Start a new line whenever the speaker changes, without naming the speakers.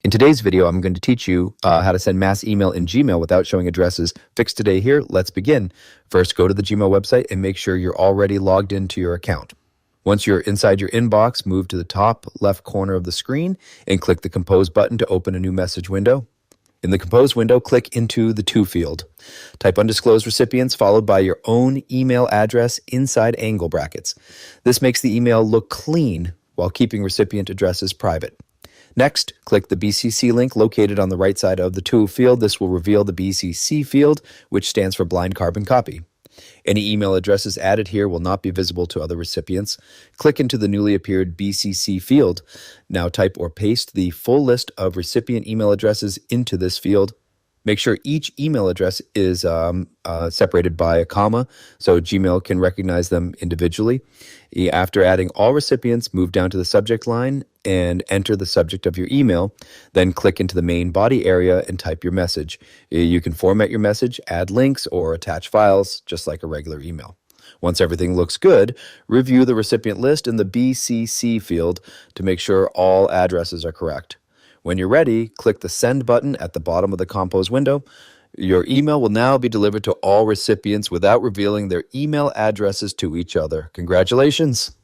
In today's video, I'm going to teach you how to send mass email in Gmail without showing addresses. Fix today here. Let's begin. First, go to the Gmail website and make sure you're already logged into your account. Once you're inside your inbox, move to the top left corner of the screen and click the Compose button to open a new message window. In the Compose window, click into the To field. Type undisclosed recipients followed by your own email address inside angle brackets. This makes the email look clean while keeping recipient addresses private. Next, click the BCC link located on the right side of the To field. This will reveal the BCC field, which stands for blind carbon copy. Any email addresses added here will not be visible to other recipients. Click into the newly appeared BCC field. Now type or paste the full list of recipient email addresses into this field. Make sure each email address is separated by a comma so Gmail can recognize them individually. After adding all recipients, move down to the subject line and enter the subject of your email. Then click into the main body area and type your message. You can format your message, add links, or attach files just like a regular email. Once everything looks good, review the recipient list in the BCC field to make sure all addresses are correct. When you're ready, click the Send button at the bottom of the Compose window. Your email will now be delivered to all recipients without revealing their email addresses to each other. Congratulations!